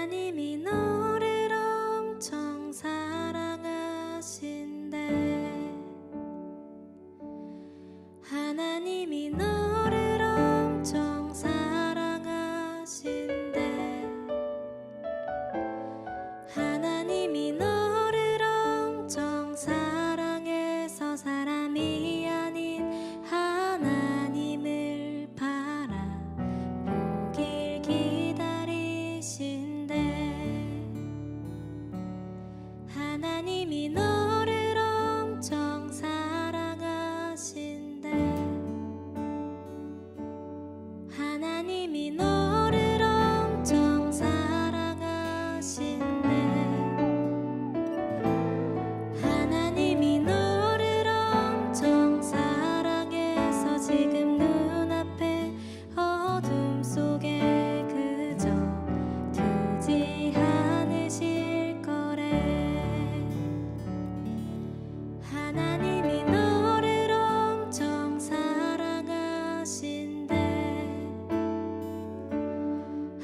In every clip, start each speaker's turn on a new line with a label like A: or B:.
A: 하나님이 너를 엄청 사랑하신대. 하나님이 너를 엄청 사랑하신대. 하나님이 너를 엄청 사랑해서 사람이 아닌 하나님을 바라보길 기다리신대. 하나님이 너를 엄청 사랑하신대. 하나님이 너를 엄청 사랑하신대. 하나님이 너를 엄청 사랑해서 지금 눈앞에 어둠 속에 그저 두지 않으실 거래. 하나님이 너를 엄청 사랑하신대.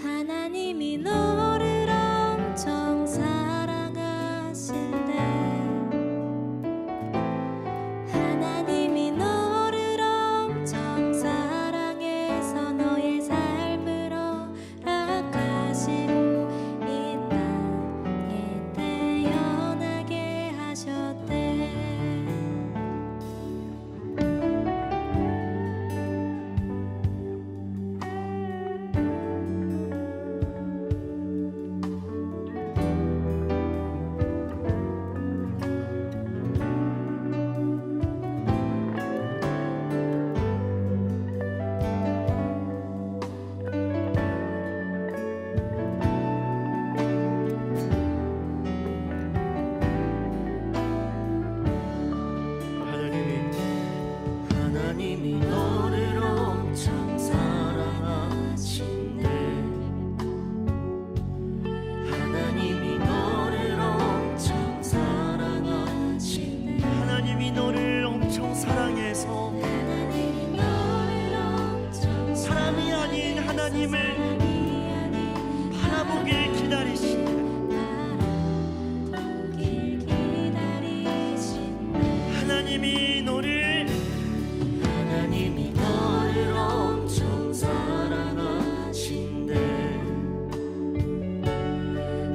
A: 하나님이 너를 엄청 사랑하신대. 하나님이 너를 엄청 사랑해서 너의 삶을 허락하시고 이 땅에 태어나게 하셨대.
B: 하나님이 너를 엄청 사랑하신대. 하나님이 너를 엄청 사랑하신대. 하나님이 너를 엄청 사랑해서
A: 하나님이 너를 엄청
B: 사람이 아닌 하나님을 바라보길 기다리신대.
A: 바라보길 기다리신대.
B: 하나님이 너를 엄청 사랑하신대.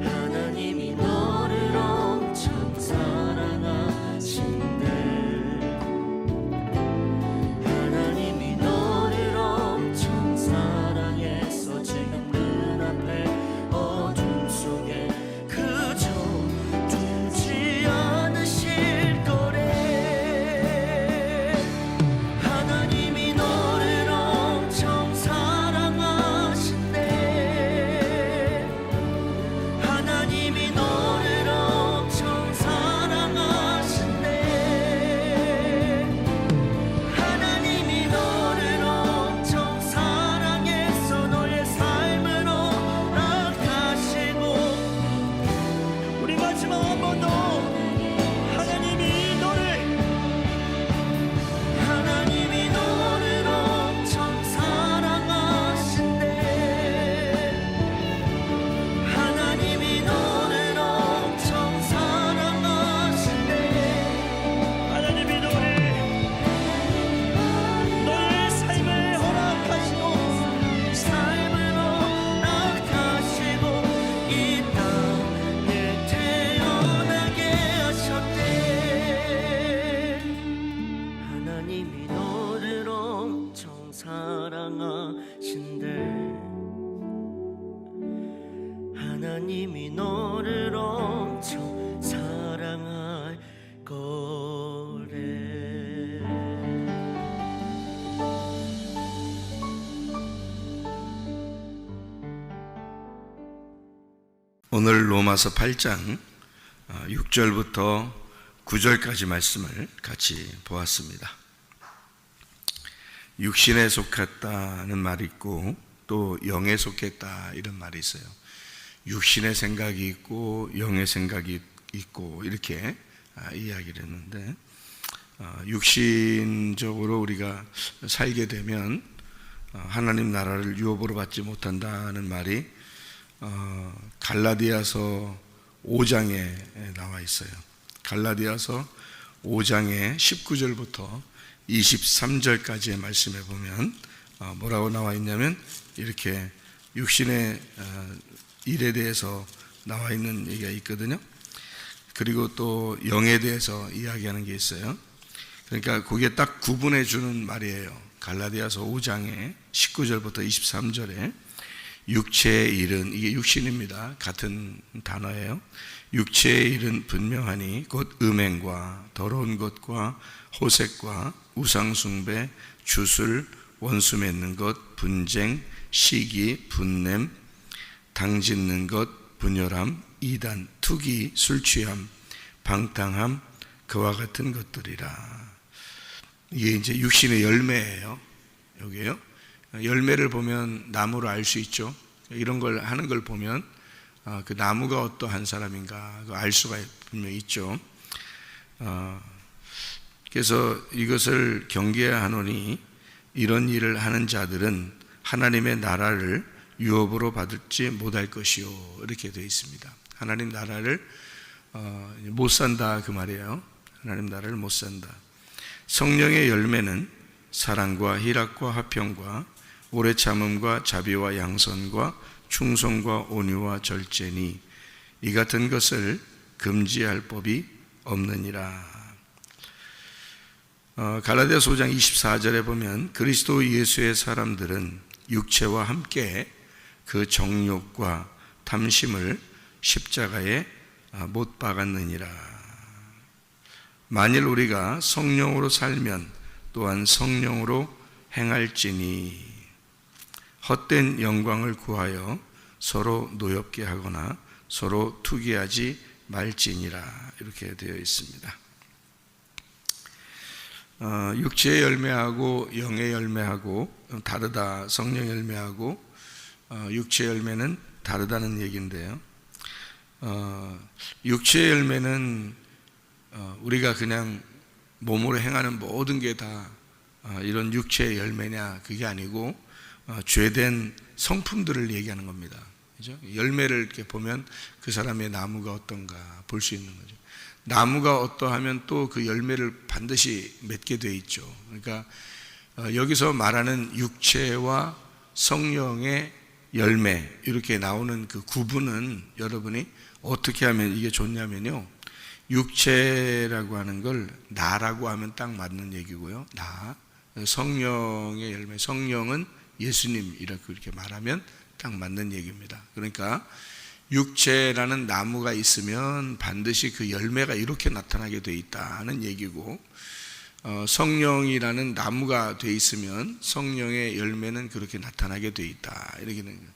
B: 하나님이 너를 엄청 사랑하신대. 하나님이 너를 엄청 사랑해서 지금 눈앞에 어둠 속에 그저 두지 않으실 거래. 하나님이 너를 엄청 사랑하신대. 하나님이 너를 엄청 사랑하신대. 하나님이 너를 엄청 사랑해서 너의 삶을 허락하시고. 우리 마지막 한 번 더. 하나님이 너를 엄청 사랑하신대. 하나님이 너를 엄청 사랑하신대. 하나님이 너의 삶을 허락하시고 이 땅에 태어나게 하셨대. 하나님이 너를 엄청 사랑하신대. 하나님이 너를 엄청 사랑할 거래.
C: 오늘 로마서 8장 6절부터 9절까지 말씀을 같이 보았습니다. 육신에 속했다는 말이 있고 또 영에 속했다 이런 말이 있어요. 육신의 생각이 있고 영의 생각이 있고 이렇게 이야기를 했는데, 육신적으로 우리가 살게 되면 하나님 나라를 유업으로 받지 못한다는 말이 갈라디아서 5장에 나와 있어요. 갈라디아서 5장의 19절부터 23절까지의 말씀에 보면 뭐라고 나와 있냐면 이렇게 육신의 일에 대해서 나와 있는 얘기가 있거든요. 그리고 또 영에 대해서 이야기하는 게 있어요. 그러니까 그게 딱 구분해 주는 말이에요. 갈라디아서 5장의 19절부터 23절에 육체의 일은, 이게 육신입니다. 같은 단어예요. 육체의 일은 분명하니 곧 음행과 더러운 것과 호색과 우상숭배, 주술, 원수 맺는 것, 분쟁, 시기, 분냄, 당짓는 것, 분열함, 이단, 투기, 술취함, 방탕함, 그와 같은 것들이라. 이게 이제 육신의 열매예요. 여기에요. 열매를 보면 나무를 알 수 있죠. 이런 걸 하는 걸 보면 그 나무가 어떠한 사람인가 알 수가 분명히 있죠. 그래서 이것을 경계해야 하노니 이런 일을 하는 자들은 하나님의 나라를 유업으로 받을지 못할 것이요, 이렇게 되어 있습니다. 하나님 나라를 못 산다 그 말이에요. 하나님 나라를 못 산다. 성령의 열매는 사랑과 희락과 화평과 오래 참음과 자비와 양선과 충성과 온유와 절제니 이 같은 것을 금지할 법이 없느니라. 갈라디아서 5장 24절에 보면 그리스도 예수의 사람들은 육체와 함께 그 정욕과 탐심을 십자가에 못 박았느니라. 만일 우리가 성령으로 살면 또한 성령으로 행할지니 헛된 영광을 구하여 서로 노엽게 하거나 서로 투기하지 말지니라, 이렇게 되어 있습니다. 육체의 열매하고 영의 열매하고 다르다. 성령 열매하고 육체의 열매는 다르다는 얘기인데요. 육체의 열매는 우리가 그냥 몸으로 행하는 모든 게 다 이런 육체의 열매냐, 그게 아니고 죄된 성품들을 얘기하는 겁니다. 그죠? 열매를 이렇게 보면 그 사람의 나무가 어떤가 볼 수 있는 거죠. 나무가 어떠하면 또 그 열매를 반드시 맺게 돼 있죠. 그러니까 여기서 말하는 육체와 성령의 열매, 이렇게 나오는 그 구분은 여러분이 어떻게 하면 이게 좋냐면요, 육체라고 하는 걸 나라고 하면 딱 맞는 얘기고요. 나, 성령의 열매, 성령은 예수님, 이렇게 말하면 딱 맞는 얘기입니다. 그러니까 육체라는 나무가 있으면 반드시 그 열매가 이렇게 나타나게 돼 있다는 얘기고, 성령이라는 나무가 돼 있으면 성령의 열매는 그렇게 나타나게 돼 있다, 이렇게 되는 거예요.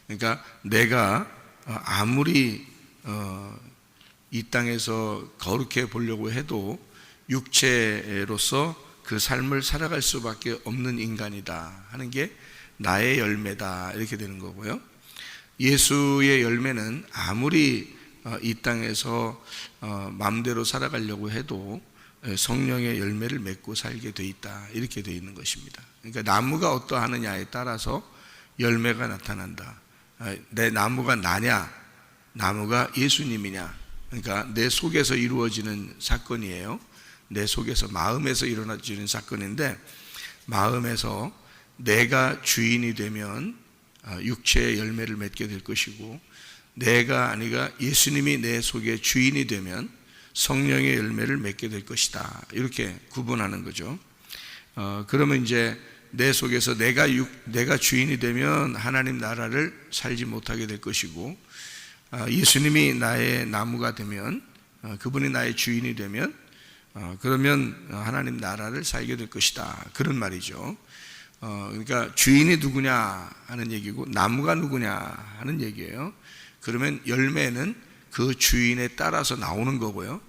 C: 그러니까 내가 아무리 이 땅에서 거룩해 보려고 해도 육체로서 그 삶을 살아갈 수밖에 없는 인간이다 하는 게 나의 열매다, 이렇게 되는 거고요. 예수의 열매는 아무리 이 땅에서 마음대로 살아가려고 해도 성령의 열매를 맺고 살게 돼 있다, 이렇게 돼 있는 것입니다. 그러니까 나무가 어떠하느냐에 따라서 열매가 나타난다. 내 나무가 나냐, 나무가 예수님이냐, 그러니까 내 속에서 이루어지는 사건이에요. 내 속에서, 마음에서 일어나지는 사건인데, 마음에서 내가 주인이 되면 육체의 열매를 맺게 될 것이고, 내가 아니가 예수님이 내 속에 주인이 되면 성령의 열매를 맺게 될 것이다, 이렇게 구분하는 거죠. 그러면 이제 내 속에서 내가 주인이 되면 하나님 나라를 살지 못하게 될 것이고, 예수님이 나의 나무가 되면, 그분이 나의 주인이 되면, 그러면 하나님 나라를 살게 될 것이다, 그런 말이죠. 그러니까 주인이 누구냐 하는 얘기고 나무가 누구냐 하는 얘기예요. 그러면 열매는 그 주인에 따라서 나오는 거고요,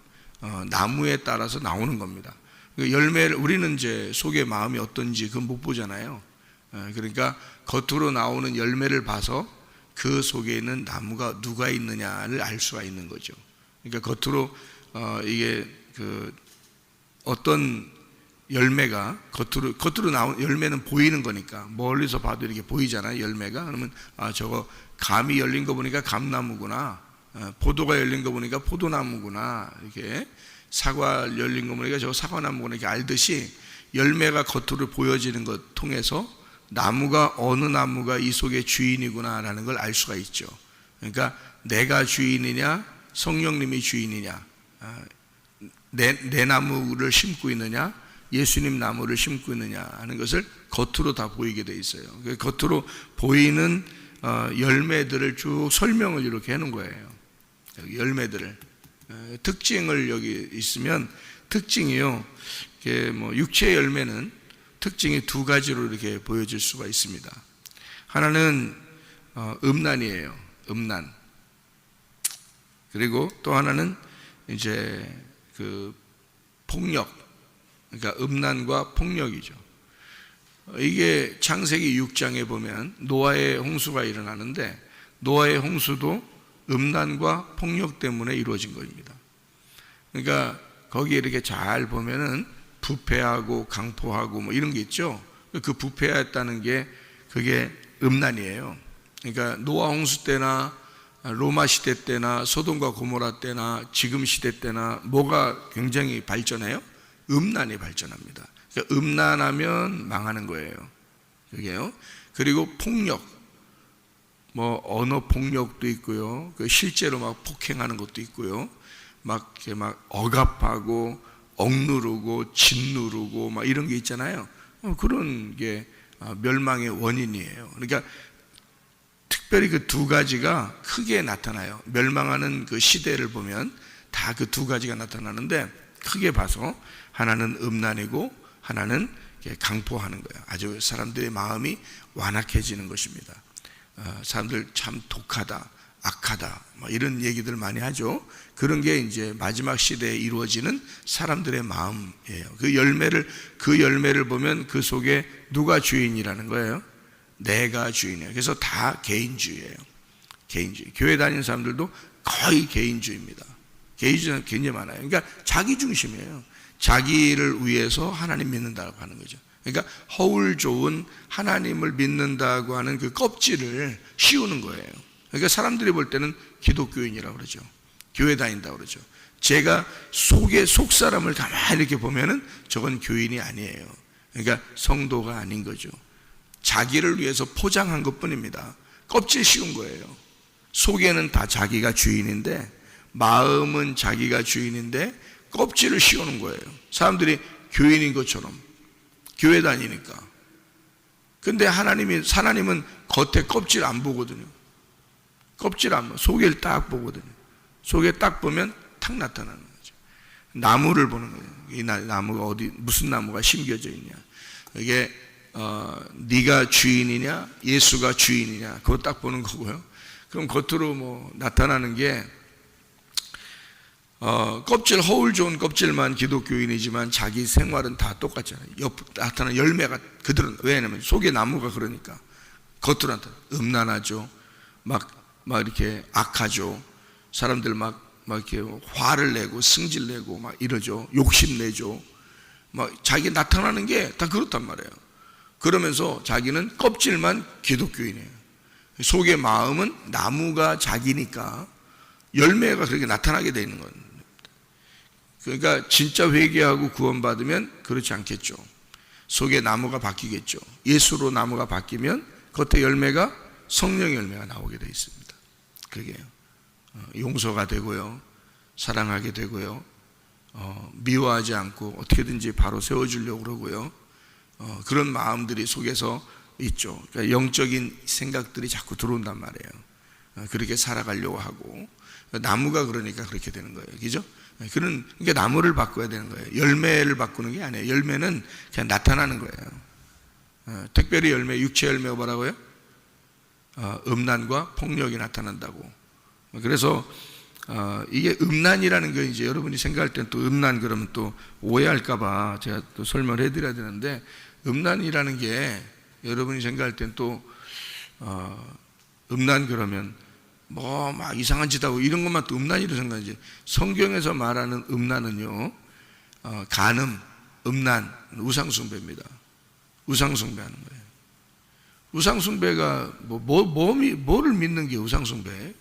C: 나무에 따라서 나오는 겁니다. 열매를, 우리는 이제 속의 마음이 어떤지 그건 못 보잖아요. 그러니까 겉으로 나오는 열매를 봐서 그 속에 있는 나무가 누가 있느냐를 알 수가 있는 거죠. 그러니까 겉으로 이게 그 어떤 열매가 겉으로 나온 열매는 보이는 거니까 멀리서 봐도 이렇게 보이잖아요. 열매가. 그러면 저거 감이 열린 거 보니까 감나무구나. 포도가 열린 거 보니까 포도나무구나. 이렇게 사과 열린 거 보니까 저거 사과나무구나. 이렇게 알듯이 열매가 겉으로 보여지는 것 통해서 나무가 어느 나무가 이 속의 주인이구나라는 걸 알 수가 있죠. 그러니까 내가 주인이냐 성령님이 주인이냐, 내 나무를 심고 있느냐 예수님 나무를 심고 있느냐 하는 것을 겉으로 다 보이게 돼 있어요. 겉으로 보이는 열매들을 쭉 설명을 이렇게 해놓은 거예요. 열매들을 특징을 여기 있으면 특징이요. 뭐 육체의 열매는 특징이 두 가지로 이렇게 보여질 수가 있습니다. 하나는 음란이에요. 음란. 그리고 또 하나는 이제 그 폭력. 그러니까 음란과 폭력이죠. 이게 창세기 6장에 보면 노아의 홍수가 일어나는데 노아의 홍수도 음란과 폭력 때문에 이루어진 겁니다. 그러니까 거기에 이렇게 잘 보면은 부패하고 강포하고 뭐 이런 게 있죠. 그 부패했다는 게 그게 음란이에요. 그러니까 노아 홍수 때나 로마 시대 때나 소돔과 고모라 때나 지금 시대 때나 뭐가 굉장히 발전해요? 음란이 발전합니다. 그러니까 음란하면 망하는 거예요. 그게요. 그리고 폭력, 뭐 언어 폭력도 있고요. 그 실제로 막 폭행하는 것도 있고요. 막 이렇게 막 억압하고 억누르고 짓누르고 막 이런 게 있잖아요. 그런 게 멸망의 원인이에요. 그러니까 특별히 그 두 가지가 크게 나타나요. 멸망하는 그 시대를 보면 다 그 두 가지가 나타나는데 크게 봐서 하나는 음란이고 하나는 강포하는 거예요. 아주 사람들의 마음이 완악해지는 것입니다. 사람들 참 독하다, 악하다, 뭐 이런 얘기들 많이 하죠. 그런 게 이제 마지막 시대에 이루어지는 사람들의 마음이에요. 그 열매를 보면 그 속에 누가 주인이라는 거예요? 내가 주인이에요. 그래서 다 개인주의예요. 개인주의. 교회 다니는 사람들도 거의 개인주의입니다. 개인주의는 굉장히 많아요. 그러니까 자기 중심이에요. 자기를 위해서 하나님 믿는다고 하는 거죠. 그러니까 허울 좋은 하나님을 믿는다고 하는 그 껍질을 씌우는 거예요. 그러니까 사람들이 볼 때는 기독교인이라고 그러죠. 교회 다닌다고 그러죠. 제가 속 사람을 가만히 이렇게 보면은 저건 교인이 아니에요. 그러니까 성도가 아닌 거죠. 자기를 위해서 포장한 것 뿐입니다. 껍질 씌운 거예요. 속에는 다 자기가 주인인데 마음은 자기가 주인인데 껍질을 씌우는 거예요. 사람들이 교인인 것처럼 교회 다니니까. 근데 하나님은 겉에 껍질 안 보거든요. 껍질 안 봐. 속을 딱 보거든요. 속에 딱 보면 탁 나타나는 거죠. 나무를 보는 거예요. 이 나무가 무슨 나무가 심겨져 있냐. 이게 네가 주인이냐 예수가 주인이냐 그거 딱 보는 거고요. 그럼 겉으로 뭐 나타나는 게 껍질 허울 좋은 껍질만 기독교인이지만 자기 생활은 다 똑같잖아요. 나타나는 열매가 그대로. 왜냐면 속에 나무가 그러니까 겉으로 나타나. 음란하죠. 막 이렇게 악하죠. 사람들 막 이렇게 화를 내고 승질 내고 막 이러죠. 욕심 내죠. 막 자기 나타나는 게 다 그렇단 말이에요. 그러면서 자기는 껍질만 기독교인이에요. 속의 마음은 나무가 자기니까 열매가 그렇게 나타나게 되는 거예요. 그러니까 진짜 회개하고 구원받으면 그렇지 않겠죠. 속에 나무가 바뀌겠죠. 예수로 나무가 바뀌면 겉에 열매가 성령의 열매가 나오게 되어 있습니다. 그게요. 용서가 되고요. 사랑하게 되고요. 미워하지 않고 어떻게든지 바로 세워주려고 그러고요. 그런 마음들이 속에서 있죠. 그러니까 영적인 생각들이 자꾸 들어온단 말이에요. 그렇게 살아가려고 하고 나무가 그러니까 그렇게 되는 거예요. 그죠? 그러니까 나무를 바꿔야 되는 거예요. 열매를 바꾸는 게 아니에요. 열매는 그냥 나타나는 거예요. 특별히 육체 열매가 뭐라고요? 음란과 폭력이 나타난다고. 그래서 이게 음란이라는 게 이제 여러분이 생각할 땐 또 음란 그러면 또 오해할까봐 제가 또 설명을 해드려야 되는데, 음란이라는 게 여러분이 생각할 땐 또 음란 그러면 뭐 막 이상한 짓 하고 이런 것만 또 음란이라고 생각하지. 성경에서 말하는 음란은요, 간음, 음란, 우상숭배입니다. 우상숭배하는 거예요. 우상숭배가 뭐를 믿는 게 우상숭배?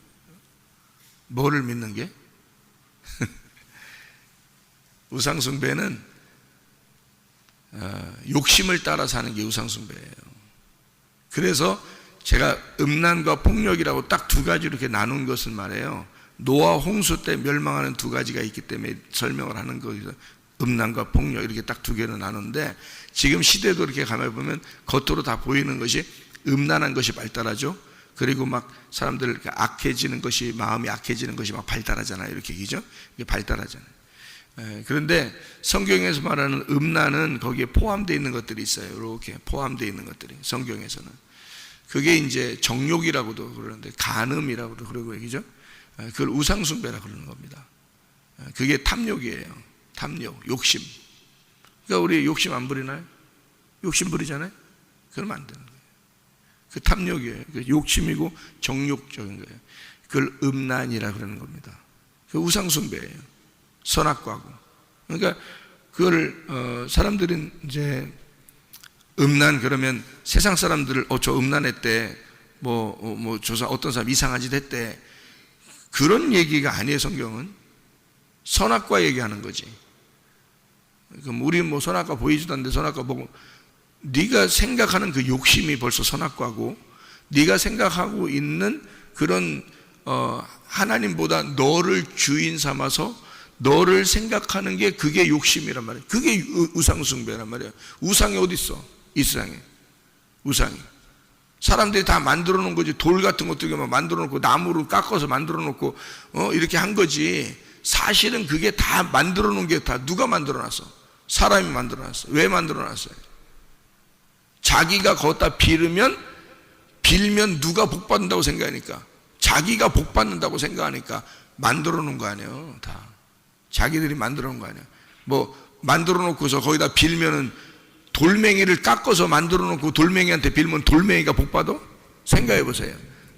C: 뭐를 믿는 게? 우상숭배는 욕심을 따라 사는 게 우상숭배예요. 그래서 제가 음란과 폭력이라고 딱 두 가지로 이렇게 나눈 것은 말이에요. 노아 홍수 때 멸망하는 두 가지가 있기 때문에 설명을 하는 거예요. 음란과 폭력 이렇게 딱 두 개로 나누는데, 지금 시대도 이렇게 가만히 보면 겉으로 다 보이는 것이 음란한 것이 발달하죠. 그리고 막 사람들 이렇게 악해지는 것이, 마음이 악해지는 것이 막 발달하잖아요. 이렇게 얘기죠. 이게 발달하잖아요. 그런데 성경에서 말하는 음란은 거기에 포함되어 있는 것들이 있어요. 이렇게 포함되어 있는 것들이 성경에서는. 그게 이제 정욕이라고도 그러는데, 간음이라고도 그러고 얘기죠. 그걸 우상숭배라고 그러는 겁니다. 그게 탐욕이에요. 탐욕, 욕심. 그러니까 우리 욕심 안 부리나요? 욕심 부리잖아요? 그러면 안 되는 거예요. 그 탐욕이에요. 그 욕심이고 정욕적인 거예요. 그걸 음란이라 그러는 겁니다. 그 우상숭배예요. 선악과고. 그러니까 그걸 사람들은 이제 음란 그러면 세상 사람들을 저 음란했대, 저 어떤 사람 이상한 짓 했대, 그런 얘기가 아니에요. 성경은 선악과 얘기하는 거지. 그럼 우리는 뭐 선악과 보이지도 않는데 선악과 보고, 네가 생각하는 그 욕심이 벌써 선악과고, 네가 생각하고 있는 그런 하나님보다 너를 주인 삼아서 너를 생각하는 게 그게 욕심이란 말이에요. 그게 우상숭배란 말이에요. 우상이 어디 있어? 이 세상에 우상이 사람들이 다 만들어 놓은 거지. 돌 같은 것도 만들어 놓고 나무로 깎아서 만들어 놓고 이렇게 한 거지. 사실은 그게 다 만들어 놓은 게 다 누가 만들어 놨어? 사람이 만들어 놨어. 왜 만들어 놨어요? 자기가 거기다 빌면 누가 복 받는다고 생각하니까, 자기가 복 받는다고 생각하니까 만들어 놓은 거 아니에요. 다 자기들이 만들어 놓은 거 아니에요. 뭐 만들어 놓고서 거기다 빌면은 돌멩이를 깎아서 만들어 놓고 돌멩이한테 빌면 돌멩이가 복 받아? 생각해 보세요.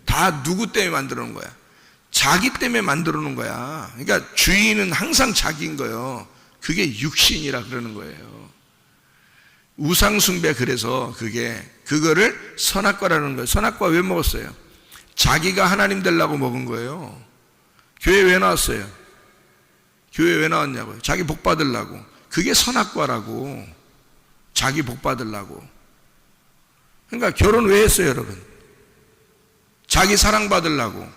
C: 다 누구 때문에 만들어 놓은 거야? 자기 때문에 만들어 놓은 거야. 그러니까 주인은 항상 자기인 거예요. 그게 육신이라 그러는 거예요. 우상숭배. 그래서 그거를 선악과라는 거예요. 선악과 왜 먹었어요? 자기가 하나님 되려고 먹은 거예요. 교회 왜 나왔어요? 교회 왜 나왔냐고요? 자기 복 받으려고. 그게 선악과라고. 자기 복 받으려고. 그러니까 결혼 왜 했어요, 여러분? 자기 사랑 받으려고.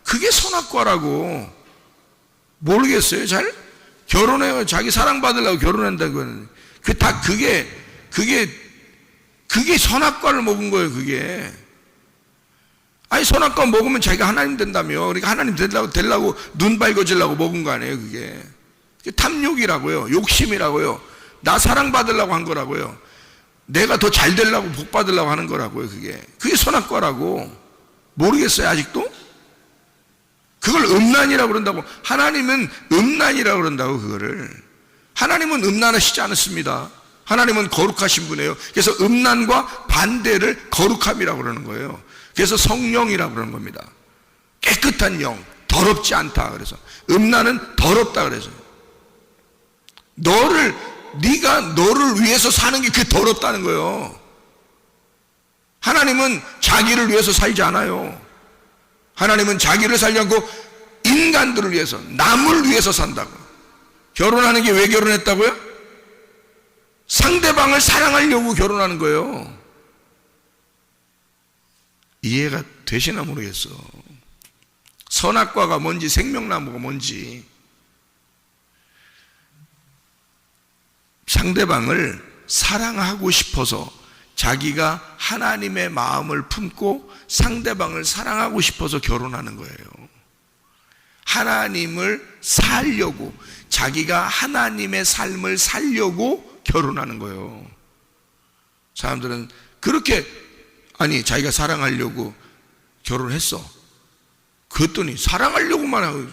C: 그게 선악과라고. 모르겠어요, 잘? 결혼해요. 자기 사랑 받으려고 결혼한다고. 그게 선악과를 먹은 거예요, 그게. 아니, 선악과 먹으면 자기가 하나님 된다며. 그러니까 하나님 되려고 눈 밝아지려고 먹은 거 아니에요, 그게. 탐욕이라고요. 욕심이라고요. 나 사랑받으려고 한 거라고요. 내가 더 잘 되려고 복 받으려고 하는 거라고요. 그게 선악과라고. 모르겠어요, 아직도? 그걸 음란이라고 그런다고. 하나님은 음란이라고 그런다고. 그거를 하나님은 음란하시지 않았습니다. 하나님은 거룩하신 분이에요. 그래서 음란과 반대를 거룩함이라고 그러는 거예요. 그래서 성령이라고 그러는 겁니다. 깨끗한 영, 더럽지 않다. 그래서 음란은 더럽다. 그래서 네가 너를 위해서 사는 게 그게 더럽다는 거예요. 하나님은 자기를 위해서 살지 않아요. 하나님은 자기를 살지 않고 인간들을 위해서, 남을 위해서 산다고. 결혼하는 게 왜 결혼했다고요? 상대방을 사랑하려고 결혼하는 거예요. 이해가 되시나 모르겠어. 선악과가 뭔지, 생명나무가 뭔지. 상대방을 사랑하고 싶어서, 자기가 하나님의 마음을 품고 상대방을 사랑하고 싶어서 결혼하는 거예요. 하나님을 살려고, 자기가 하나님의 삶을 살려고 결혼하는 거예요. 사람들은 그렇게, 자기가 사랑하려고 결혼했어. 그랬더니 사랑하려고만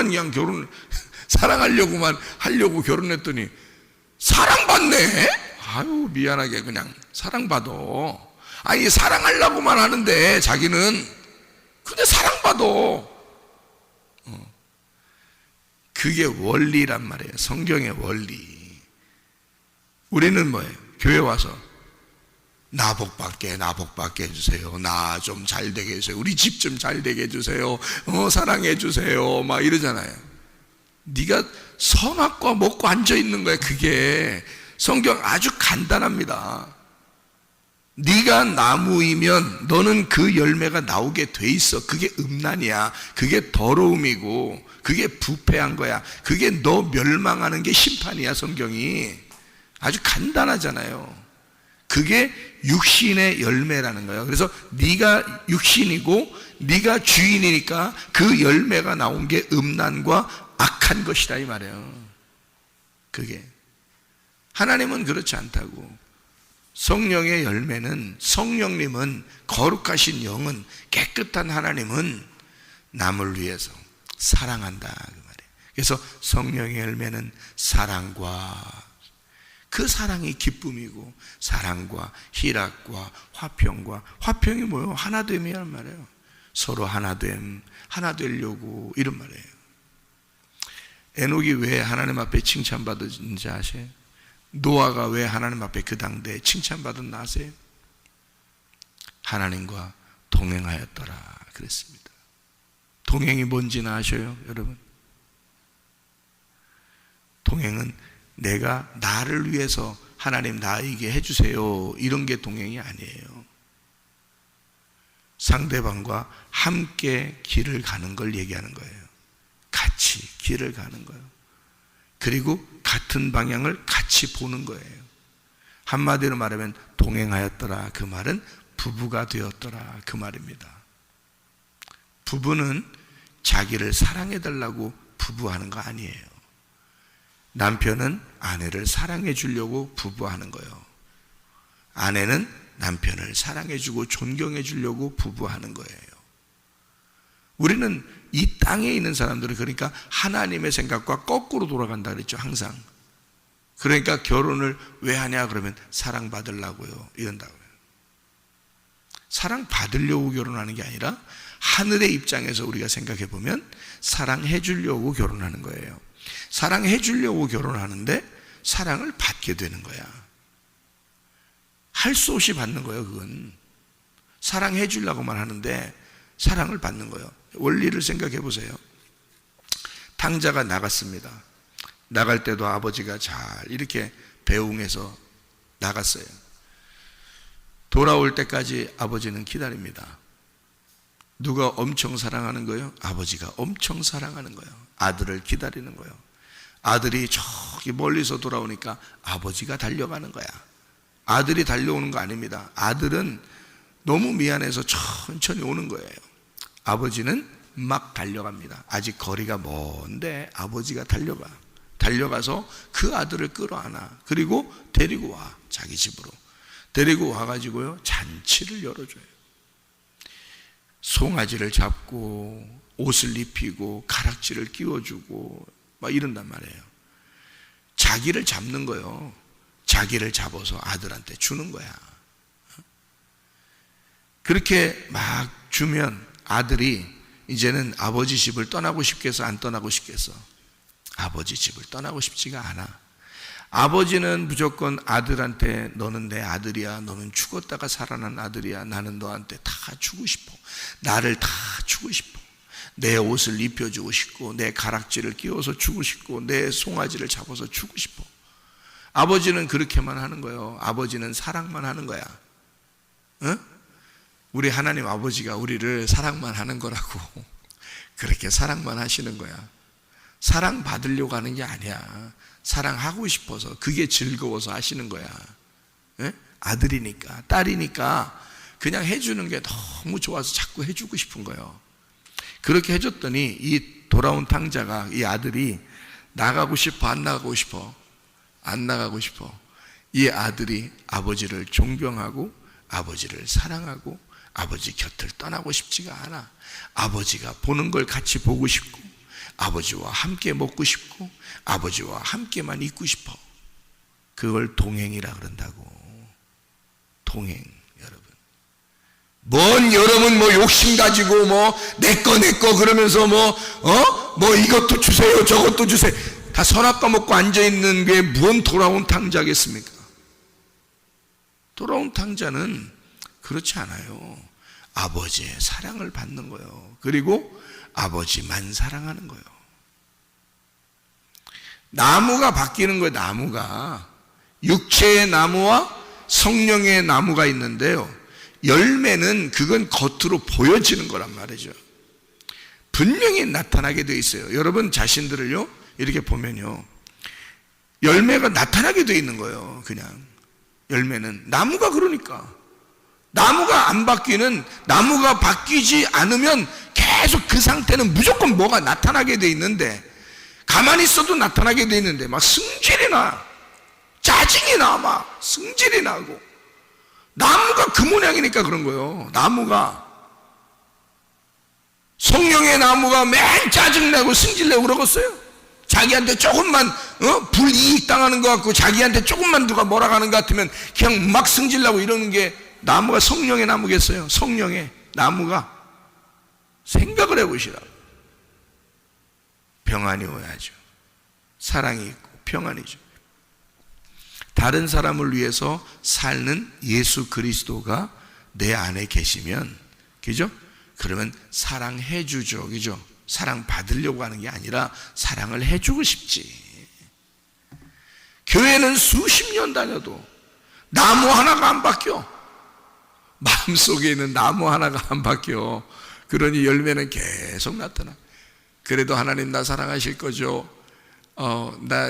C: 그냥 사랑하려고만 하려고 결혼했더니 사랑받네? 아유, 미안하게 그냥 사랑받아. 사랑하려고만 하는데 자기는 근데 사랑받아. 그게 원리란 말이에요. 성경의 원리. 우리는 뭐예요? 교회 와서 나 복받게 해주세요. 나 좀 잘되게 해주세요. 우리 집 좀 잘되게 해주세요. 사랑해 주세요. 막 이러잖아요. 네가 선악과 먹고 앉아있는 거야. 그게 성경 아주 간단합니다. 네가 나무이면 너는 그 열매가 나오게 돼 있어. 그게 음란이야. 그게 더러움이고 그게 부패한 거야. 그게 너 멸망하는 게 심판이야. 성경이 아주 간단하잖아요. 그게 육신의 열매라는 거예요. 그래서 네가 육신이고 네가 주인이니까 그 열매가 나온 게 음란과 악한 것이다 이 말이에요. 그게 하나님은 그렇지 않다고. 성령의 열매는, 성령님은, 거룩하신 영은, 깨끗한 하나님은 남을 위해서 사랑한다 그 말이에요. 그래서 성령의 열매는 사랑과, 그 사랑이 기쁨이고, 사랑과 희락과 화평과, 화평이 뭐예요? 하나됨이란 말이에요. 서로 하나됨, 하나 되려고 이런 말이에요. 에녹이 왜 하나님 앞에 칭찬받은지 아세요? 노아가 왜 하나님 앞에 그 당대에 칭찬받은 아세요? 하나님과 동행하였더라 그랬습니다. 동행이 뭔지는 아셔요 여러분? 동행은 내가 나를 위해서 하나님 나에게 해주세요 이런 게 동행이 아니에요. 상대방과 함께 길을 가는 걸 얘기하는 거예요. 같이 길을 가는 거예요. 그리고 같은 방향을 같이 보는 거예요. 한마디로 말하면 동행하였더라 그 말은 부부가 되었더라 그 말입니다. 부부는 자기를 사랑해달라고 부부하는 거 아니에요. 남편은 아내를 사랑해 주려고 부부하는 거예요. 아내는 남편을 사랑해 주고 존경해 주려고 부부하는 거예요. 우리는 이 땅에 있는 사람들은 그러니까 하나님의 생각과 거꾸로 돌아간다 그랬죠 항상. 그러니까 결혼을 왜 하냐 그러면 사랑받으려고요 이런다고요. 사랑받으려고 결혼하는 게 아니라 하늘의 입장에서 우리가 생각해 보면 사랑해 주려고 결혼하는 거예요. 사랑해 주려고 결혼하는데 사랑을 받게 되는 거야. 할 수 없이 받는 거예요. 그건 사랑해 주려고만 하는데 사랑을 받는 거예요. 원리를 생각해 보세요. 탕자가 나갔습니다. 나갈 때도 아버지가 잘 이렇게 배웅해서 나갔어요. 돌아올 때까지 아버지는 기다립니다. 누가 엄청 사랑하는 거예요? 아버지가 엄청 사랑하는 거예요. 아들을 기다리는 거예요. 아들이 저기 멀리서 돌아오니까 아버지가 달려가는 거야. 아들이 달려오는 거 아닙니다. 아들은 너무 미안해서 천천히 오는 거예요. 아버지는 막 달려갑니다. 아직 거리가 먼데 아버지가 달려가서 그 아들을 끌어안아. 그리고 데리고 와. 자기 집으로 데리고 와가지고요 잔치를 열어줘요. 송아지를 잡고 옷을 입히고 가락지를 끼워주고 막 이런단 말이에요. 자기를 잡는 거예요. 자기를 잡아서 아들한테 주는 거야. 그렇게 막 주면 아들이 이제는 아버지 집을 떠나고 싶겠어? 안 떠나고 싶겠어? 아버지 집을 떠나고 싶지가 않아. 아버지는 무조건 아들한테 너는 내 아들이야. 너는 죽었다가 살아난 아들이야. 나는 너한테 다 주고 싶어. 나를 다 주고 싶어. 내 옷을 입혀주고 싶고 내 가락지를 끼워서 주고 싶고 내 송아지를 잡아서 주고 싶어. 아버지는 그렇게만 하는 거예요. 아버지는 사랑만 하는 거야. 응? 우리 하나님 아버지가 우리를 사랑만 하는 거라고. 그렇게 사랑만 하시는 거야. 사랑 받으려고 하는 게 아니야. 사랑하고 싶어서 그게 즐거워서 하시는 거야. 예? 아들이니까 딸이니까 그냥 해주는 게 너무 좋아서 자꾸 해주고 싶은 거예요. 그렇게 해줬더니 이 돌아온 탕자가 이 아들이 나가고 싶어 안 나가고 싶어? 안 나가고 싶어. 이 아들이 아버지를 존경하고 아버지를 사랑하고 아버지 곁을 떠나고 싶지가 않아. 아버지가 보는 걸 같이 보고 싶고 아버지와 함께 먹고 싶고 아버지와 함께만 있고 싶어. 그걸 동행이라 그런다고. 동행. 여러분 뭔 여러분 뭐 욕심 가지고 뭐 내거 그러면서 뭐 이것도 주세요 저것도 주세요. 다 선악과 먹고 앉아있는 게 뭔 돌아온 탕자겠습니까? 돌아온 탕자는 그렇지 않아요. 아버지의 사랑을 받는 거예요. 그리고 아버지만 사랑하는 거예요. 나무가 바뀌는 거예요. 나무가 육체의 나무와 성령의 나무가 있는데요, 열매는 그건 겉으로 보여지는 거란 말이죠. 분명히 나타나게 돼 있어요. 여러분 자신들을요 이렇게 보면요, 열매가 나타나게 돼 있는 거예요. 그냥 열매는 나무가, 그러니까 나무가 안 바뀌는, 나무가 바뀌지 않으면 계속 그 상태는 무조건 뭐가 나타나게 돼 있는데, 가만히 있어도 나타나게 돼 있는데 막 승질이 나, 짜증이 나, 막 승질이 나고. 나무가 그 모양이니까 그런 거예요. 나무가, 성령의 나무가 맨 짜증내고 승질내고 그러겠어요? 자기한테 조금만 불이익 당하는 것 같고, 자기한테 조금만 누가 뭐라 하는 것 같으면 그냥 막 승질나고 이러는 게 나무가 성령의 나무겠어요? 성령의 나무가. 생각을 해보시라. 평안이 오야죠. 사랑이 있고 평안이죠. 다른 사람을 위해서 사는 예수 그리스도가 내 안에 계시면, 그죠? 그러면 사랑해 주죠. 그죠? 사랑 받으려고 하는 게 아니라 사랑을 해주고 싶지. 교회는 수십 년 다녀도 나무 하나가 안 바뀌어. 마음속에 있는 나무 하나가 안 바뀌어. 그러니 열매는 계속 나타나. 그래도 하나님 나 사랑하실 거죠?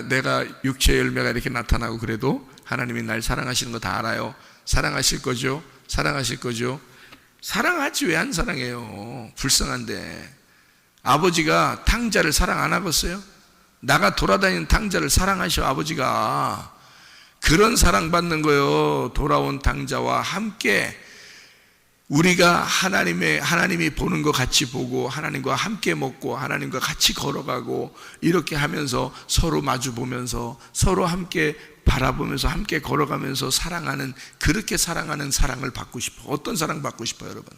C: 내가 육체의 열매가 이렇게 나타나고 그래도 하나님이 날 사랑하시는 거 다 알아요. 사랑하실 거죠? 사랑하실 거죠? 사랑하지 왜 안 사랑해요? 불쌍한데. 아버지가 탕자를 사랑 안 하겠어요? 나가 돌아다니는 탕자를 사랑하셔. 아버지가 그런 사랑받는 거요. 돌아온 탕자와 함께 우리가 하나님이 보는 거 같이 보고, 하나님과 함께 먹고, 하나님과 같이 걸어가고, 이렇게 하면서 서로 마주 보면서 서로 함께 바라보면서 함께 걸어가면서 사랑하는, 그렇게 사랑하는 사랑을 받고 싶어. 어떤 사랑 받고 싶어요, 여러분?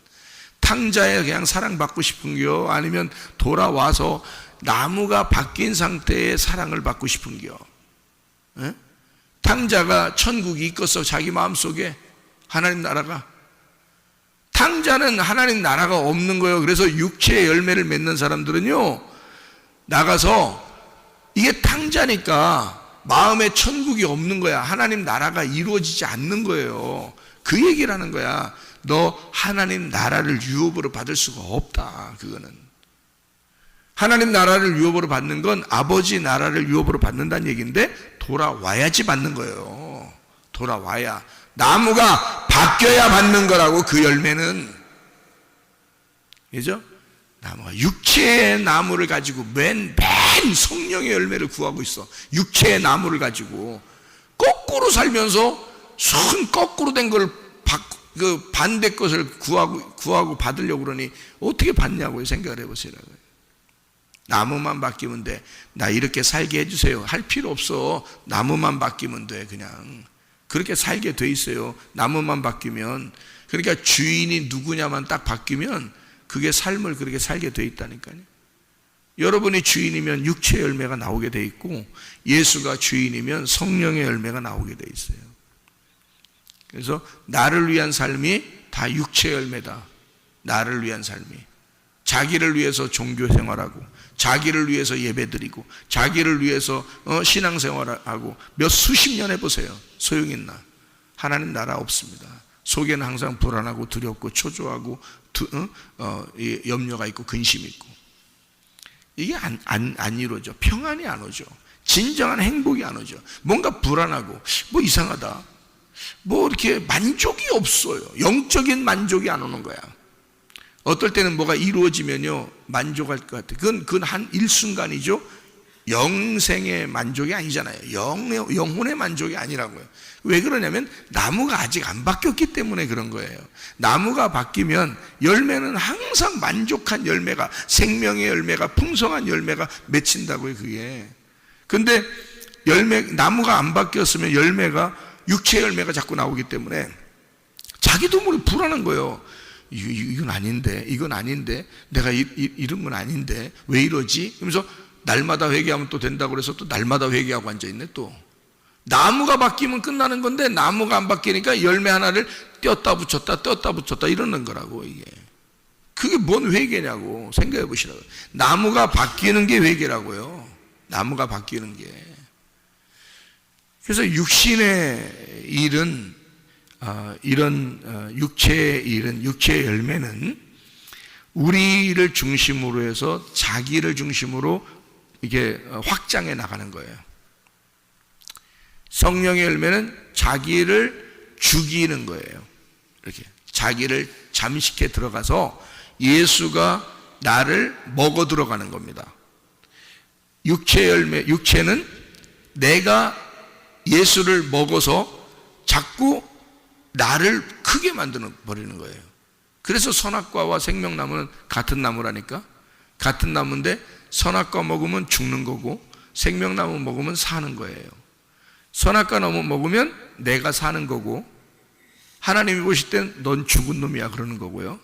C: 탕자에 그냥 사랑받고 싶은겨? 아니면 돌아와서 나무가 바뀐 상태의 사랑을 받고 싶은겨? 에? 탕자가 천국이 있겠어, 자기 마음속에? 하나님 나라가? 탕자는 하나님 나라가 없는 거예요. 그래서 육체의 열매를 맺는 사람들은요, 나가서 이게 탕자니까 마음에 천국이 없는 거야. 하나님 나라가 이루어지지 않는 거예요. 그 얘기를 하는 거야. 너 하나님 나라를 유업으로 받을 수가 없다. 그거는 하나님 나라를 유업으로 받는 건 아버지 나라를 유업으로 받는다는 얘기인데, 돌아와야지 받는 거예요. 돌아와야. 나무가 바뀌어야 받는 거라고. 그 열매는, 그죠? 나무가 육체의 나무를 가지고 맨 성령의 열매를 구하고 있어. 육체의 나무를 가지고 거꾸로 살면서 순 거꾸로 된 걸 그 반대 것을 구하고 받으려고 그러니 어떻게 받냐고요. 생각을 해보세요. 나무만 바뀌면 돼. 나 이렇게 살게 해주세요. 할 필요 없어. 나무만 바뀌면 돼. 그냥 그렇게 살게 돼 있어요. 나무만 바뀌면. 그러니까 주인이 누구냐만 딱 바뀌면 그게 삶을 그렇게 살게 돼 있다니까요. 여러분이 주인이면 육체의 열매가 나오게 돼 있고, 예수가 주인이면 성령의 열매가 나오게 돼 있어요. 그래서 나를 위한 삶이 다 육체의 열매다. 나를 위한 삶이. 자기를 위해서 종교 생활하고, 자기를 위해서 예배드리고, 자기를 위해서 신앙생활하고 몇 수십 년 해보세요. 소용있나? 하나님 나라 없습니다. 속에는 항상 불안하고 두렵고 초조하고 염려가 있고 근심이 있고. 이게 안 이루어져. 평안이 안 오죠. 진정한 행복이 안 오죠. 뭔가 불안하고 뭐 이상하다, 뭐 이렇게 만족이 없어요. 영적인 만족이 안 오는 거야. 어떨 때는 뭐가 이루어지면요 만족할 것 같아. 그건 한 일순간이죠. 영생의 만족이 아니잖아요. 영혼의 만족이 아니라고요. 왜 그러냐면 나무가 아직 안 바뀌었기 때문에 그런 거예요. 나무가 바뀌면 열매는 항상 만족한 열매가, 생명의 열매가, 풍성한 열매가 맺힌다고요. 그게. 근데 나무가 안 바뀌었으면 열매가, 육체 열매가 자꾸 나오기 때문에 자기도 모르게 불안한 거예요. 이건 아닌데 내가 이런 건 아닌데 왜 이러지? 그러면서 날마다 회개하면 또 된다고 그래서 또 날마다 회개하고 앉아있네. 또 나무가 바뀌면 끝나는 건데 나무가 안 바뀌니까 열매 하나를 떼었다 붙였다 이러는 거라고. 이게 그게 뭔 회개냐고 생각해 보시라고요. 나무가 바뀌는 게 회개라고요. 나무가 바뀌는 게. 그래서 육신의 일은 이런 육체의 일은, 육체의 열매는 우리를 중심으로 해서 자기를 중심으로 이게 확장해 나가는 거예요. 성령의 열매는 자기를 죽이는 거예요. 이렇게 자기를 잠식해 들어가서 예수가 나를 먹어 들어가는 겁니다. 육체의 열매, 육체는 내가 예수를 먹어서 자꾸 나를 크게 만들어 버리는 거예요. 그래서 선악과와 생명나무는 같은 나무라니까. 같은 나무인데 선악과 먹으면 죽는 거고 생명나무 먹으면 사는 거예요. 선악과 나무 먹으면 내가 사는 거고 하나님이 보실 땐 넌 죽은 놈이야 그러는 거고요.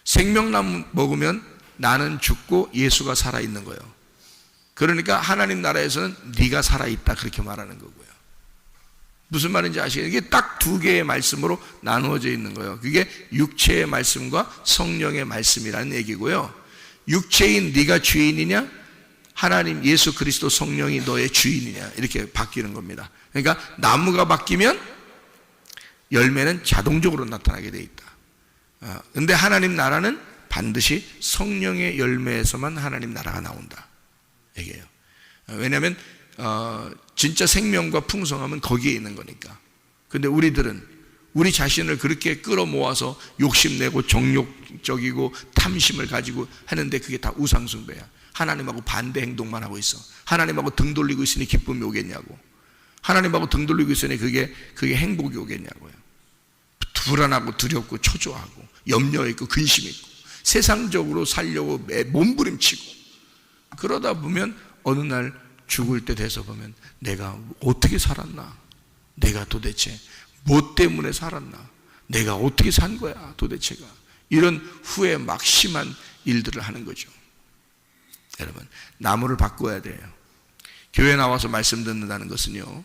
C: 생명나무 먹으면 나는 죽고 예수가 살아있는 거예요. 그러니까 하나님 나라에서는 네가 살아있다 그렇게 말하는 거고요. 무슨 말인지 아시겠어요? 이게 딱 두 개의 말씀으로 나누어져 있는 거예요. 그게 육체의 말씀과 성령의 말씀이라는 얘기고요. 육체인 네가 주인이냐, 하나님 예수 그리스도 성령이 너의 주인이냐, 이렇게 바뀌는 겁니다. 그러니까 나무가 바뀌면 열매는 자동적으로 나타나게 돼 있다. 근데 하나님 나라는 반드시 성령의 열매에서만 하나님 나라가 나온다 얘기해요. 왜냐하면 진짜 생명과 풍성함은 거기에 있는 거니까. 근데 우리들은 우리 자신을 그렇게 끌어모아서 욕심내고 정욕적이고 탐심을 가지고 하는데 그게 다 우상숭배야. 하나님하고 반대 행동만 하고 있어. 하나님하고 등 돌리고 있으니 기쁨이 오겠냐고. 하나님하고 등 돌리고 있으니 그게 행복이 오겠냐고요. 불안하고 두렵고 초조하고 염려있고 근심있고 세상적으로 살려고 몸부림치고 그러다 보면 어느 날 죽을 때 돼서 보면 내가 어떻게 살았나? 내가 도대체 뭐 때문에 살았나? 내가 어떻게 산 거야 도대체가? 이런 후에 막 심한 일들을 하는 거죠. 여러분, 나무를 바꿔야 돼요. 교회 나와서 말씀 듣는다는 것은요,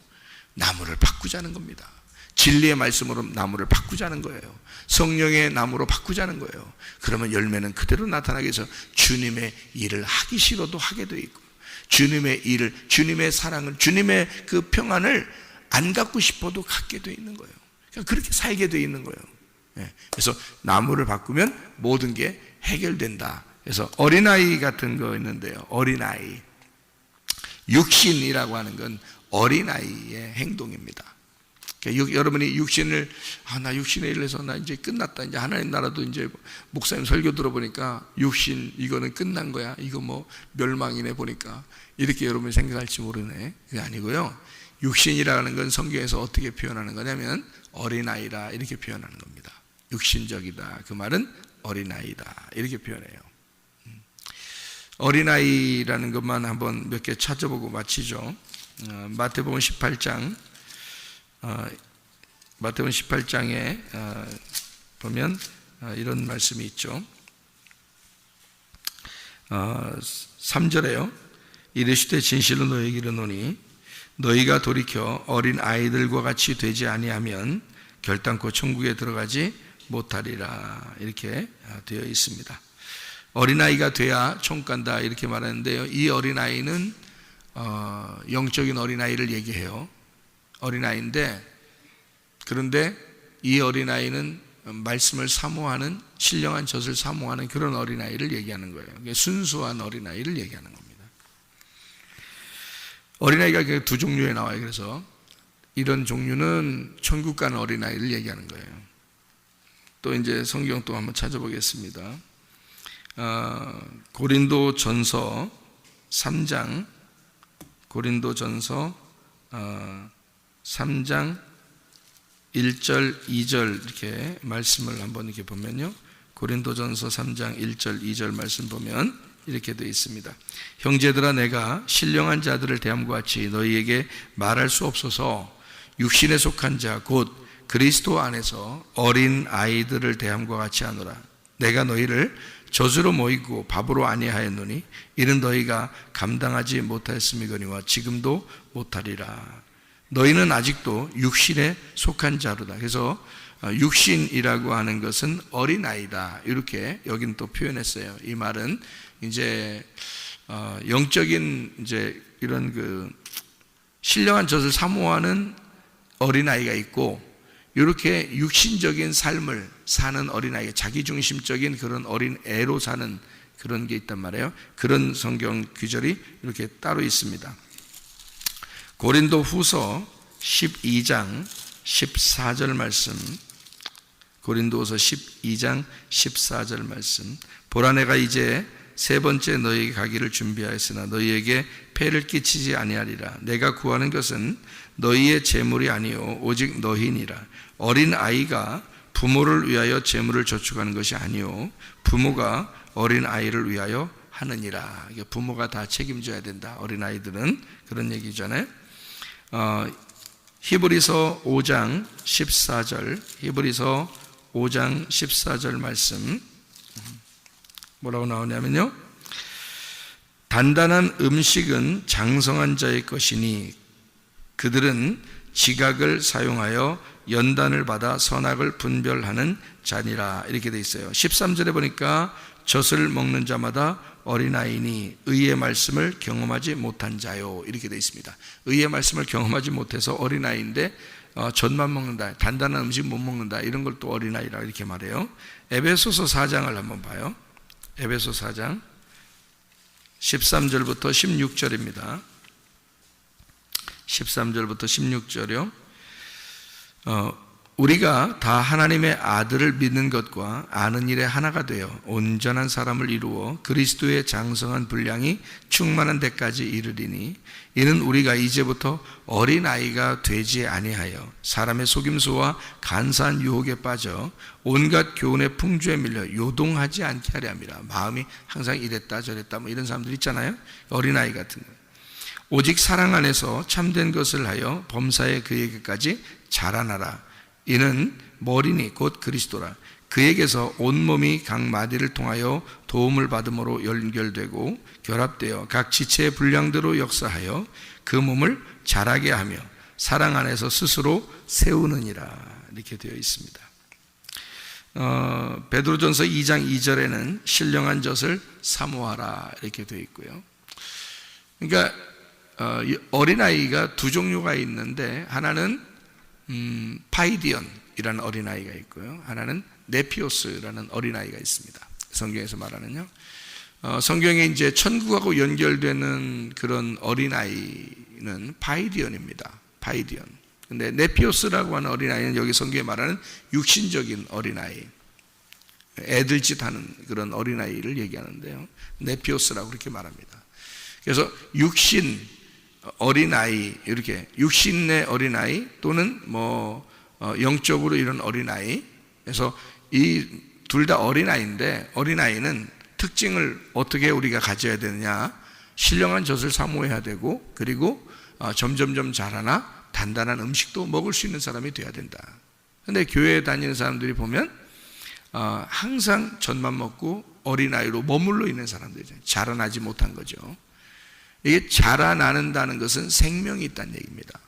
C: 나무를 바꾸자는 겁니다. 진리의 말씀으로 나무를 바꾸자는 거예요. 성령의 나무로 바꾸자는 거예요. 그러면 열매는 그대로 나타나게 해서 주님의 일을 하기 싫어도 하게 돼 있고, 주님의 일을, 주님의 사랑을, 주님의 그 평안을 안 갖고 싶어도 갖게 돼 있는 거예요. 그러니까 그렇게 살게 돼 있는 거예요. 그래서 나무를 바꾸면 모든 게 해결된다. 그래서 어린아이 같은 거 있는데요. 어린아이. 육신이라고 하는 건 어린아이의 행동입니다. 그러니까 여러분이 육신을, 나 육신의 일을 해서 나 이제 끝났다. 이제 하나님 나라도 이제 목사님 설교 들어보니까 육신 이거는 끝난 거야. 이거 뭐 멸망이네 보니까. 이렇게 여러분이 생각할지 모르네. 그게 아니고요. 육신이라는 건 성경에서 어떻게 표현하는 거냐면 어린아이라 이렇게 표현하는 겁니다. 육신적이다. 그 말은 어린아이다. 이렇게 표현해요. 어린아이라는 것만 한번 몇 개 찾아보고 마치죠. 마태복음 18장 마태복음 18장에 보면 이런 말씀이 있죠. 3절에요. 이르시되 진실로 너희에게 이르노니 너희가 돌이켜 어린 아이들과 같이 되지 아니하면 결단코 천국에 들어가지 못하리라. 이렇게 되어 있습니다. 어린아이가 돼야 천국 간다 이렇게 말하는데요. 이 어린아이는 영적인 어린아이를 얘기해요. 어린아이인데, 그런데 이 어린아이는 말씀을 사모하는, 신령한 젖을 사모하는 그런 어린아이를 얘기하는 거예요. 순수한 어린아이를 얘기하는 겁니다. 어린아이가 두 종류에 나와요. 그래서 이런 종류는 천국 가는 어린아이를 얘기하는 거예요. 또 이제 성경 또 한번 찾아보겠습니다. 고린도전서 3장, 고린도전서 3장 1절, 2절 이렇게 말씀을 한번 이렇게 보면요. 고린도전서 3장 1절, 2절 말씀 보면 이렇게 되어 있습니다. 형제들아, 내가 신령한 자들을 대함과 같이 너희에게 말할 수 없어서 육신에 속한 자 곧 그리스도 안에서 어린 아이들을 대함과 같이 하노라. 내가 너희를 저주로 모이고 바보로 아니하였노니 이는 너희가 감당하지 못하였음이거니와 지금도 못하리라. 너희는 아직도 육신에 속한 자로다. 그래서 육신이라고 하는 것은 어린아이다. 이렇게 여기는 또 표현했어요. 이 말은 이제 영적인 이제 이런 그 신령한 젖을 사모하는 어린아이가 있고, 이렇게 육신적인 삶을 사는 어린아이, 자기중심적인 그런 어린애로 사는 그런 게 있단 말이에요. 그런 성경 구절이 이렇게 따로 있습니다. 고린도 후서 12장 14절 말씀, 고린도후서 12장 14절 말씀. 보라, 내가 이제 세 번째 너희에게 가기를 준비하였으나 너희에게 폐를 끼치지 아니하리라. 내가 구하는 것은 너희의 재물이 아니요 오직 너희니라. 어린 아이가 부모를 위하여 재물을 저축하는 것이 아니요 부모가 어린 아이를 위하여 하느니라. 부모가 다 책임져야 된다. 어린 아이들은 그런 얘기잖아요. 히브리서 5장 14절, 히브리서 5장 14절 말씀 뭐라고 나오냐면요, 단단한 음식은 장성한 자의 것이니 그들은 지각을 사용하여 연단을 받아 선악을 분별하는 자니라. 이렇게 돼 있어요. 13절에 보니까 젖을 먹는 자마다 어린아이니 의의 말씀을 경험하지 못한 자요. 이렇게 돼 있습니다. 의의 말씀을 경험하지 못해서 어린아이인데 젖만 먹는다, 단단한 음식 못 먹는다, 이런 걸 또 어린아이라 이렇게 말해요. 에베소서 4장을 한번 봐요. 에베소 4장 13절부터 16절입니다. 13절부터 16절이요. 우리가 다 하나님의 아들을 믿는 것과 아는 일에 하나가 되어 온전한 사람을 이루어 그리스도의 장성한 분량이 충만한 데까지 이르리니 이는 우리가 이제부터 어린아이가 되지 아니하여 사람의 속임수와 간사한 유혹에 빠져 온갖 교훈의 풍조에 밀려 요동하지 않게 하려 함이라. 마음이 항상 이랬다 저랬다 뭐 이런 사람들 있잖아요. 어린아이 같은 거. 오직 사랑 안에서 참된 것을 하여 범사에 그에게까지 자라나라. 이는 머리니 곧 그리스도라. 그에게서 온몸이 각 마디를 통하여 도움을 받음으로 연결되고 결합되어 각 지체의 분량대로 역사하여 그 몸을 자라게 하며 사랑 안에서 스스로 세우느니라. 이렇게 되어 있습니다. 베드로전서 2장 2절에는 신령한 젖을 사모하라 이렇게 되어 있고요. 그러니까 어린아이가 두 종류가 있는데 하나는 파이디언이라는 어린아이가 있고요, 하나는 네피오스라는 어린아이가 있습니다. 성경에서 말하는요. 성경에 이제 천국하고 연결되는 그런 어린아이는 파이디언입니다. 파이디언. 근데 네피오스라고 하는 어린아이는 여기 성경에 말하는 육신적인 어린아이, 애들짓 하는 그런 어린아이를 얘기하는데요. 네피오스라고 그렇게 말합니다. 그래서 육신 어린아이, 이렇게 육신의 어린아이 또는 영적으로 이런 어린아이. 그래서 이 둘 다 어린아이인데 어린아이는 특징을 어떻게 우리가 가져야 되느냐, 신령한 젖을 사모해야 되고, 그리고 점점점 자라나 단단한 음식도 먹을 수 있는 사람이 돼야 된다. 근데 교회에 다니는 사람들이 보면 항상 젖만 먹고 어린아이로 머물러 있는 사람들이죠. 자라나지 못한 거죠. 이게 자라나는다는 것은 생명이 있다는 얘기입니다.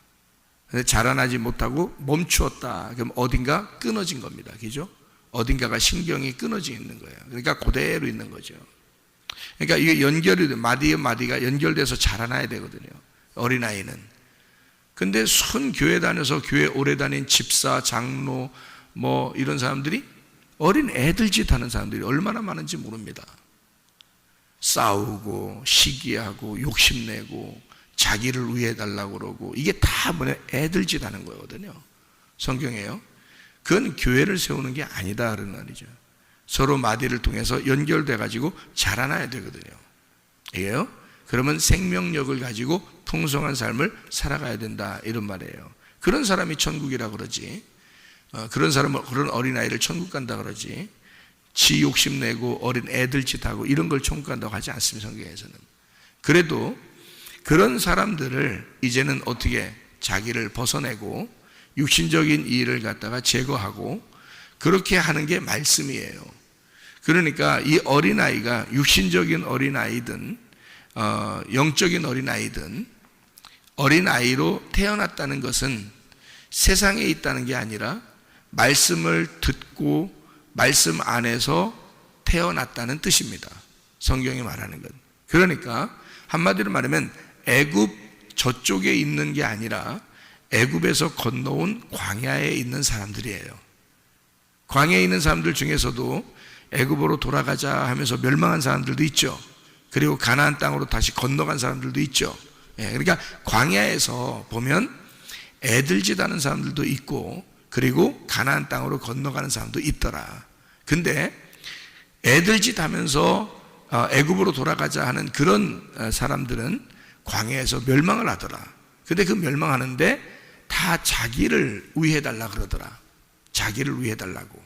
C: 근데 자라나지 못하고 멈추었다. 그럼 어딘가 끊어진 겁니다. 그죠? 어딘가가 신경이 끊어져 있는 거예요. 그러니까 그대로 있는 거죠. 그러니까 이게 연결이, 마디가 연결돼서 자라나야 되거든요. 어린아이는. 근데 순 교회 다녀서 교회 오래 다닌 집사, 장로, 이런 사람들이 어린 애들 짓 하는 사람들이 얼마나 많은지 모릅니다. 싸우고 시기하고 욕심내고 자기를 위해 달라고 그러고, 이게 다 애들 짓 하는 거거든요. 성경에요. 그건 교회를 세우는 게 아니다 그런 말이죠. 서로 마디를 통해서 연결돼 가지고 자라나야 되거든요. 이게요. 그러면 생명력을 가지고 풍성한 삶을 살아가야 된다 이런 말이에요. 그런 사람이 천국이라고 그러지. 그런 사람은, 그런 어린아이를 천국 간다 그러지. 지 욕심내고 어린 애들 짓하고 이런 걸 천국 간다고 하지 않습니다. 성경에서는. 그래도 그런 사람들을 이제는 어떻게 자기를 벗어내고 육신적인 일을 갖다가 제거하고 그렇게 하는 게 말씀이에요. 그러니까 이 어린아이가 육신적인 어린아이든 영적인 어린아이든 어린아이로 태어났다는 것은 세상에 있다는 게 아니라 말씀을 듣고 말씀 안에서 태어났다는 뜻입니다. 성경이 말하는 것. 그러니까 한마디로 말하면 애굽 저쪽에 있는 게 아니라 애굽에서 건너온 광야에 있는 사람들이에요. 광야에 있는 사람들 중에서도 애굽으로 돌아가자 하면서 멸망한 사람들도 있죠. 그리고 가나안 땅으로 다시 건너간 사람들도 있죠. 그러니까 광야에서 보면 애들짓 하는 사람들도 있고 그리고 가나안 땅으로 건너가는 사람도 있더라. 근데 애들짓 하면서 애굽으로 돌아가자 하는 그런 사람들은 광야에서 멸망을 하더라. 근데 그 멸망하는데 다 자기를 위해달라 그러더라. 자기를 위해달라고.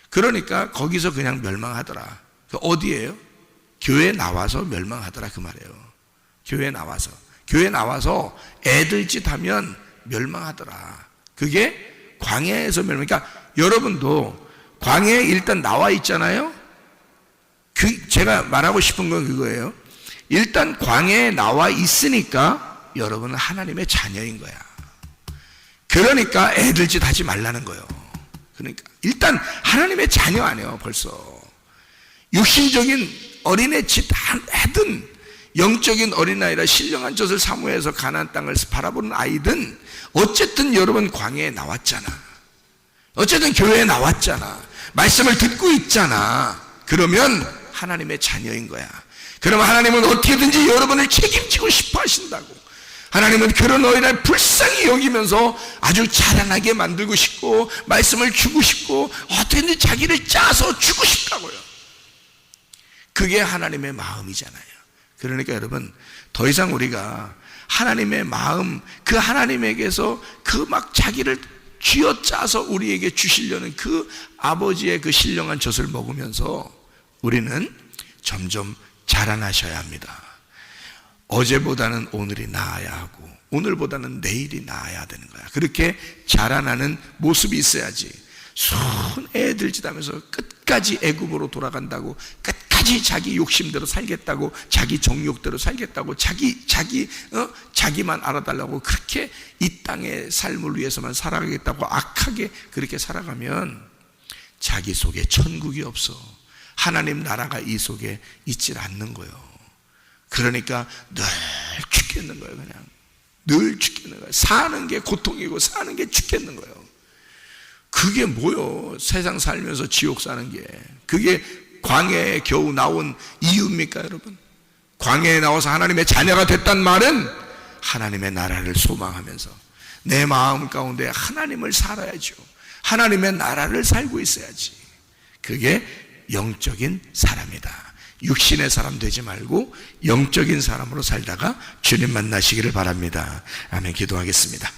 C: 그러니까 거기서 그냥 멸망하더라. 어디예요? 교회 나와서 멸망하더라 그 말이에요. 교회 나와서 애들짓 하면 멸망하더라. 그게 광야에서 멸망. 그러니까 여러분도 광야에 일단 나와 있잖아요. 제가 말하고 싶은 건 그거예요. 일단 광야에 나와 있으니까 여러분은 하나님의 자녀인 거야. 그러니까 애들짓 하지 말라는 거예요. 그러니까 일단 하나님의 자녀 아니에요. 벌써 육신적인 어린애 짓 하든 영적인 어린아이라 신령한 젖을 사모해서 가나안 땅을 바라보는 아이든 어쨌든 여러분 광야에 나왔잖아. 어쨌든 교회에 나왔잖아. 말씀을 듣고 있잖아. 그러면 하나님의 자녀인 거야. 그러면 하나님은 어떻게든지 여러분을 책임지고 싶어 하신다고. 하나님은 그런 어린아이를 불쌍히 여기면서 아주 자라나게 만들고 싶고 말씀을 주고 싶고 어떻게든지 자기를 짜서 주고 싶다고요. 그게 하나님의 마음이잖아요. 그러니까 여러분 더 이상 우리가 하나님의 마음, 그 하나님에게서 그 막 자기를 쥐어짜서 우리에게 주시려는 그 아버지의 그 신령한 젖을 먹으면서 우리는 점점 자라나셔야 합니다. 어제보다는 오늘이 나아야 하고 오늘보다는 내일이 나아야 되는 거야. 그렇게 자라나는 모습이 있어야지. 순 애들짓 하면서 끝까지 애굽으로 돌아간다고, 끝까지 자기 욕심대로 살겠다고, 자기 정욕대로 살겠다고, 자기만 알아달라고 그렇게 이 땅의 삶을 위해서만 살아가겠다고 악하게 그렇게 살아가면 자기 속에 천국이 없어. 하나님 나라가 이 속에 있질 않는 거예요. 그러니까 늘 죽겠는 거예요. 그냥 늘 죽겠는 거예요. 사는 게 고통이고 사는 게 죽겠는 거예요. 그게 뭐요? 세상 살면서 지옥 사는 게 그게 광야에 겨우 나온 이유입니까 여러분? 광야에 나와서 하나님의 자녀가 됐단 말은 하나님의 나라를 소망하면서 내 마음 가운데 하나님을 살아야죠. 하나님의 나라를 살고 있어야지. 그게 영적인 사람이다. 육신의 사람 되지 말고 영적인 사람으로 살다가 주님 만나시기를 바랍니다. 아멘. 기도하겠습니다.